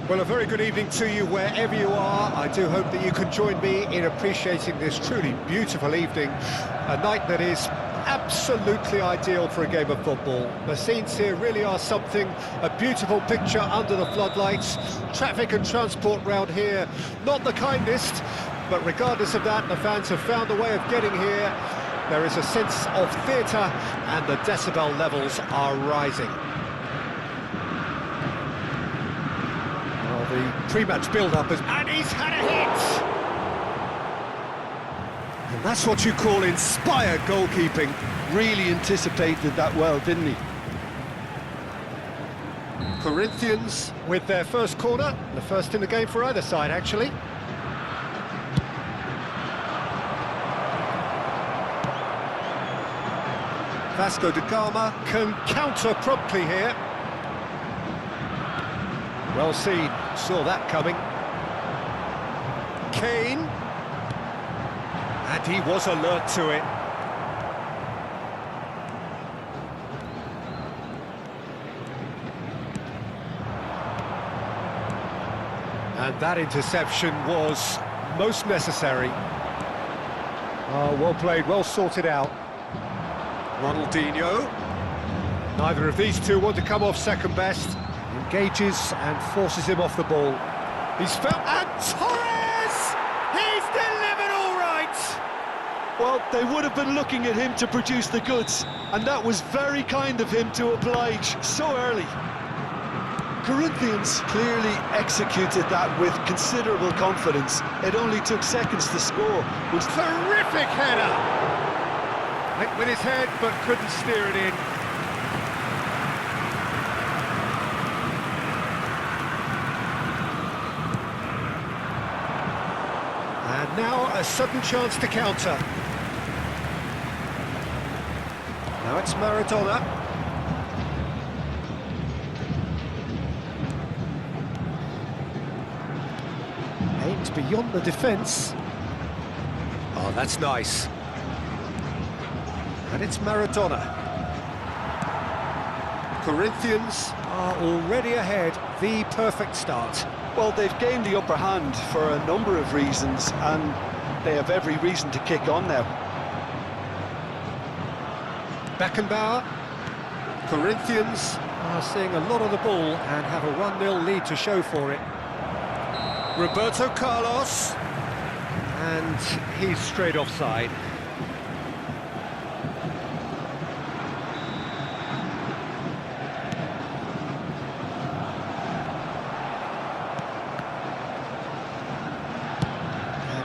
Well, a very good evening to you wherever you are. I do hope that you can join me in appreciating this truly beautiful evening, a night that is absolutely ideal for a game of football. The scenes here really are something, a beautiful picture under the floodlights. Traffic and transport round here, not the kindest, but regardless of that, the fans have found a way of getting here. There is a sense of theatre and the decibel levels are rising. The pre-match build-up is... And he's had a hit! And that's what you call inspired goalkeeping. Really anticipated that well, didn't he? Corinthians with their first corner, the first in the game for either side, actually. Vasco da Gama can counter promptly here. Well seen, saw that coming. Kane. And he was alert to it. And that interception was most necessary. Oh, well played, well sorted out. Ronaldinho. Neither of these two want to come off second best. Engages and forces him off the ball. He's felt... And Torres! He's delivered all right! Well, they would have been looking at him to produce the goods, and that was very kind of him to oblige so early. Corinthians clearly executed that with considerable confidence. It only took seconds to score. Terrific header! Went with his head, but couldn't steer it in. And now a sudden chance to counter. Now it's Maradona. Aimed beyond the defence. Oh, that's nice. And it's Maradona. Corinthians are already ahead, the perfect start. Well, they've gained the upper hand for a number of reasons, and they have every reason to kick on now. Beckenbauer. Corinthians are seeing a lot of the ball and have a 1-0 lead to show for it. Roberto Carlos. And he's straight offside.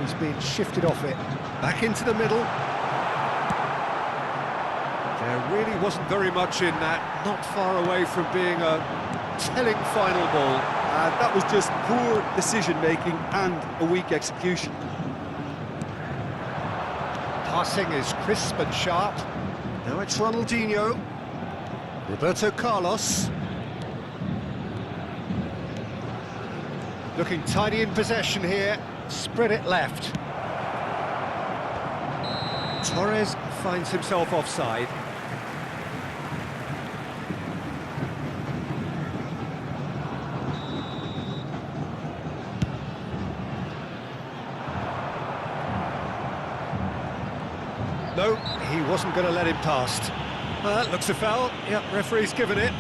He's been shifted off it. Back into the middle. There really wasn't very much in that. Not far away from being a telling final ball. That was just poor decision-making and a weak execution. Passing is crisp and sharp. Now it's Ronaldinho. Roberto Carlos. Looking tidy in possession here. Spread it left. Torres finds himself offside. No, he wasn't going to let him past. That looks a foul. Yep, referee's given it.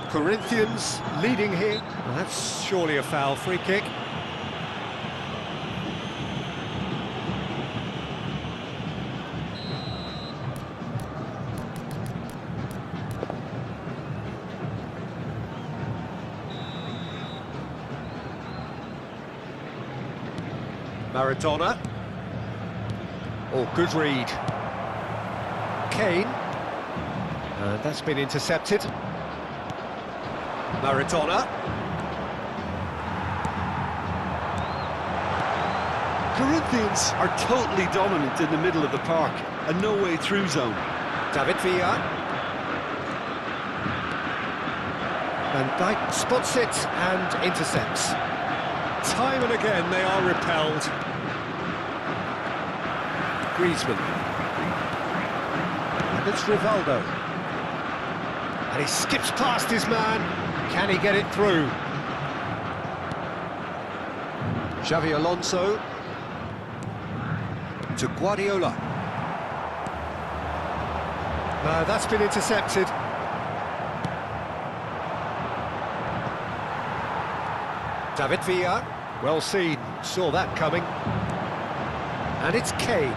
Corinthians leading here. Well, that's surely a foul. Free kick. Maradona. Oh, good read. Kane. And that's been intercepted. Maradona. Corinthians are totally dominant in the middle of the park, a no-way through zone. David Villa. Van Dijk spots it and intercepts. Time and again they are repelled. Griezmann. And it's Rivaldo. And he skips past his man. Can he get it through? Xavi Alonso to Guardiola. No, that's been intercepted. David Villa, well seen, saw that coming. And it's Kane.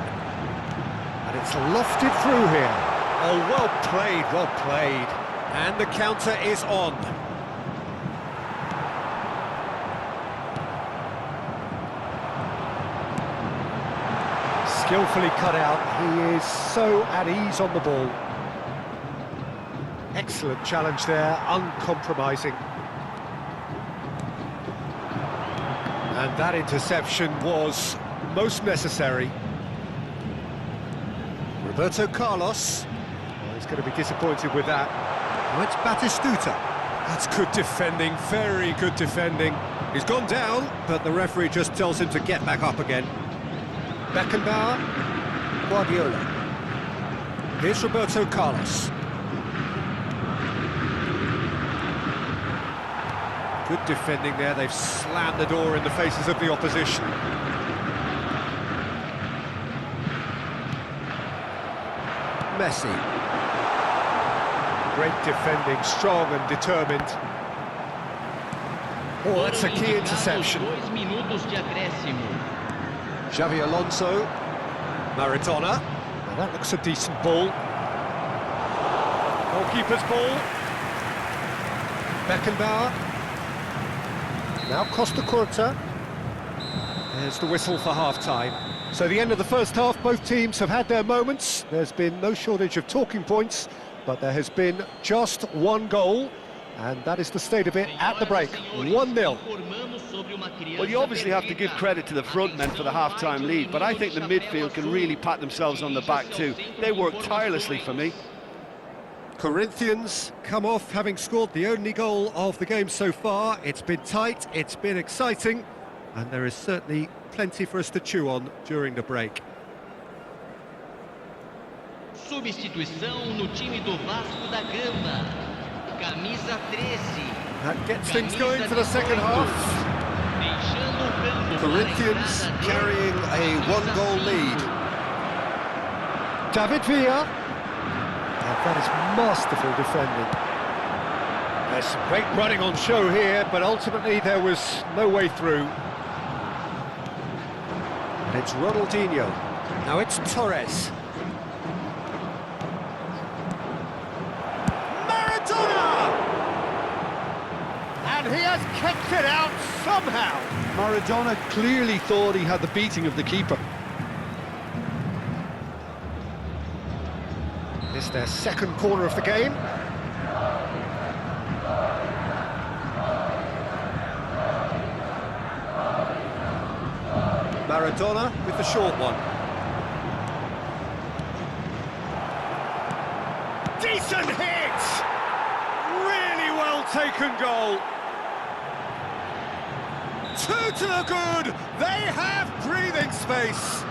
And it's lofted through here. Oh, well played, well played. And the counter is on. Skillfully cut out. He is so at ease on the ball. Excellent challenge there, uncompromising. And that interception was most necessary. Roberto Carlos. Well, he's going to be disappointed with that. Oh, it's Batistuta. That's good defending, very good defending. He's gone down, but the referee just tells him to get back up again. Beckenbauer, Guardiola. Here's Roberto Carlos. Good defending there, they've slammed the door in the faces of the opposition. Messi. Great defending, strong and determined. Oh, that's a key interception. Xavi Alonso, Maradona. Now that looks a decent ball. Goalkeeper's ball. Beckenbauer. Now Costa Curta. There's the whistle for half-time. So the end of the first half, both teams have had their moments. There's been no shortage of talking points, but there has been just one goal, and that is the state of it at the break, 1-0. Well, you obviously have to give credit to the front men for the half-time lead, but I think the midfield can really pat themselves on the back too. They worked tirelessly for me. Corinthians come off having scored the only goal of the game so far. It's been tight, it's been exciting, and there is certainly plenty for us to chew on during the break. Substituição no time do Vasco da Gama. Camisa 13. That gets things going for the second half. Corinthians carrying a one-goal lead. David Villa. And that is masterful defending. There's some great running on show here, but ultimately there was no way through. And it's Ronaldinho. Now it's Torres. Maradona! And he has kept it out somehow. Maradona clearly thought he had the beating of the keeper. This is their second corner of the game. Maradona with the short one. Decent hit! Really well taken goal. Two to the good. They have breathing space.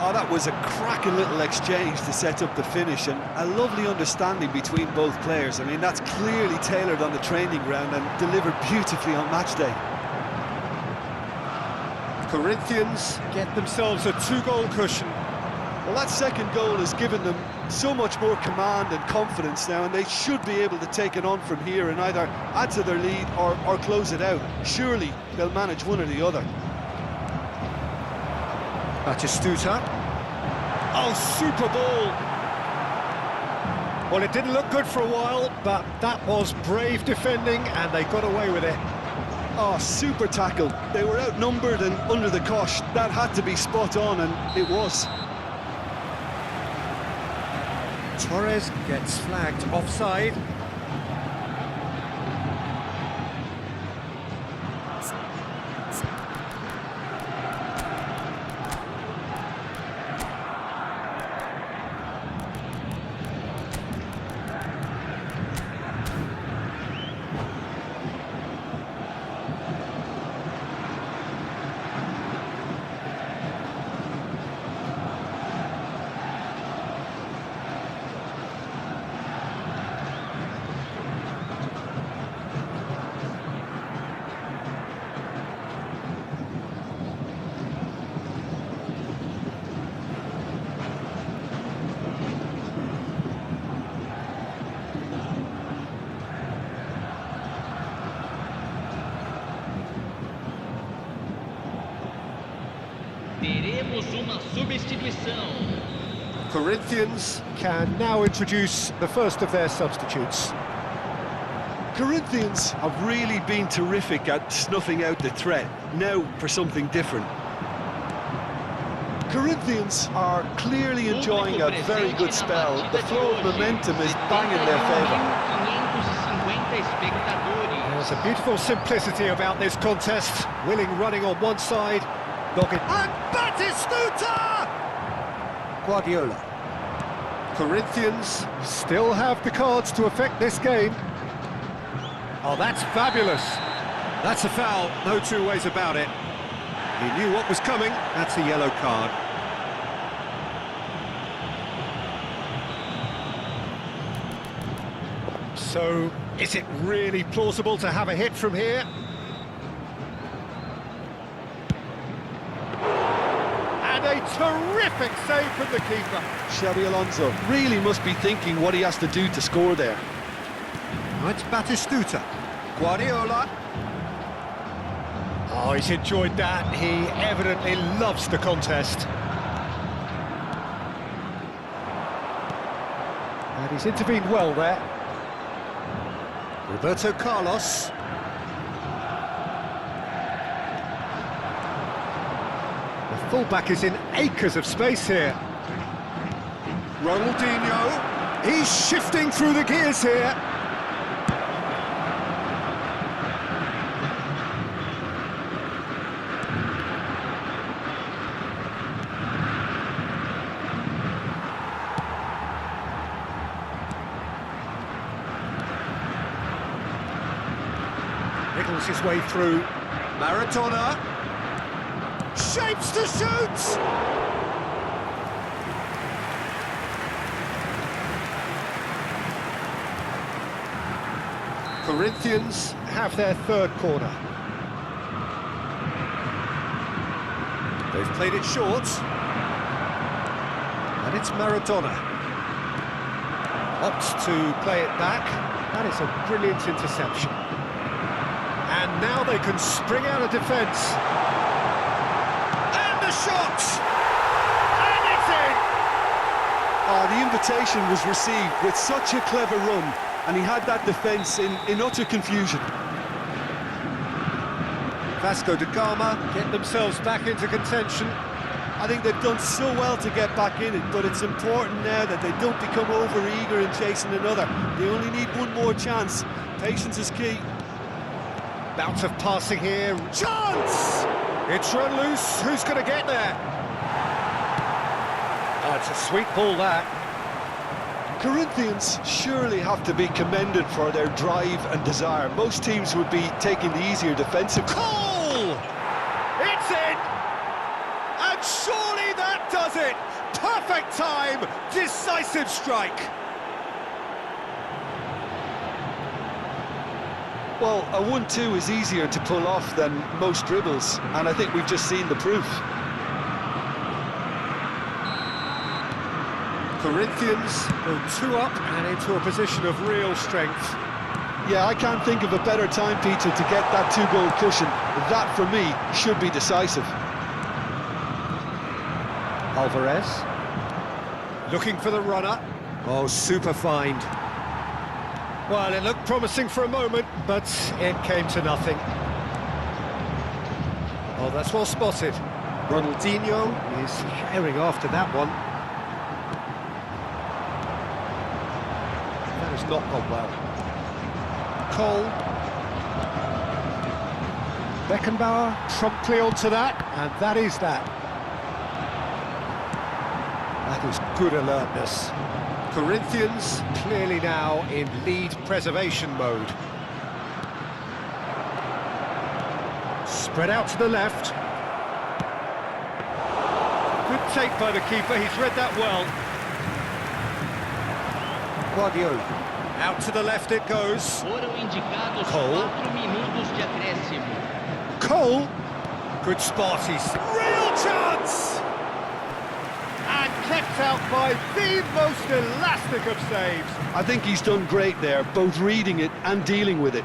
Oh, that was a cracking little exchange to set up the finish, and a lovely understanding between both players. I mean, that's clearly tailored on the training ground and delivered beautifully on match day. Corinthians get themselves a two-goal cushion. Well, that second goal has given them so much more command and confidence now, and they should be able to take it on from here and either add to their lead or close it out. Surely they'll manage one or the other. Batistuta. Oh, super ball. Well, it didn't look good for a while, but that was brave defending, and they got away with it. Oh, super tackle. They were outnumbered and under the cosh. That had to be spot on, and it was. Torres gets flagged offside. teremos uma substituição. Corinthians can now introduce the first of their substitutes. Corinthians have really been terrific at snuffing out the threat. Now for something different. Corinthians are clearly enjoying a very good spell. The flow of momentum is bang in their favour. 550 espectadores. There's a beautiful simplicity about this contest. Willing running on one side, dogged. And Batistuta! Guardiola. Corinthians still have the cards to affect this game. Oh, that's fabulous. That's a foul, no two ways about it. He knew what was coming, that's a yellow card. So, is it really plausible to have a hit from here? And a terrific save from the keeper. Xabi Alonso really must be thinking what he has to do to score there. It's Batistuta. Guardiola. Oh, he's enjoyed that. He evidently loves the contest. And he's intervened well there. Roberto Carlos. The fullback is in acres of space here. Ronaldinho. He's shifting through the gears here. Niggles his way through. Maradona. Shapes to shoot! Corinthians have their third corner. They've played it short. And it's Maradona. Opts to play it back. That is a brilliant interception. And now they can spring out of defence. And the shot! And it's in! Oh, the invitation was received with such a clever run, and he had that defence in utter confusion. Vasco da Gama get themselves back into contention. I think they've done so well to get back in it, but it's important now that they don't become over-eager in chasing another. They only need one more chance. Patience is key. Bout of passing here. Chance! It's run loose. Who's going to get there? Oh, it's a sweet ball, that. Corinthians surely have to be commended for their drive and desire. Most teams would be taking the easier defensive. Goal! It's in! And surely that does it! Perfect time! Decisive strike! Well, a 1-2 is easier to pull off than most dribbles, and I think we've just seen the proof. Corinthians go 2 up and into a position of real strength. Yeah, I can't think of a better time, Peter, to get that 2-goal cushion. That, for me, should be decisive. Alvarez. Looking for the runner. Oh, super find. Well, it looked promising for a moment, but it came to nothing. Oh, that's well spotted. Ronaldinho is herring after that one. That has not gone well. Cole. Beckenbauer promptly onto that, and that is that. That is good alertness. Corinthians clearly now in lead preservation mode. Spread out to the left. Good take by the keeper, he's read that well. Guardiola. Out to the left it goes. Foram indicados Cole. 4 minutos de acréscimo. Cole. Good spot, he's real chance! And kept out by the most elastic of saves. I think he's done great there, both reading it and dealing with it.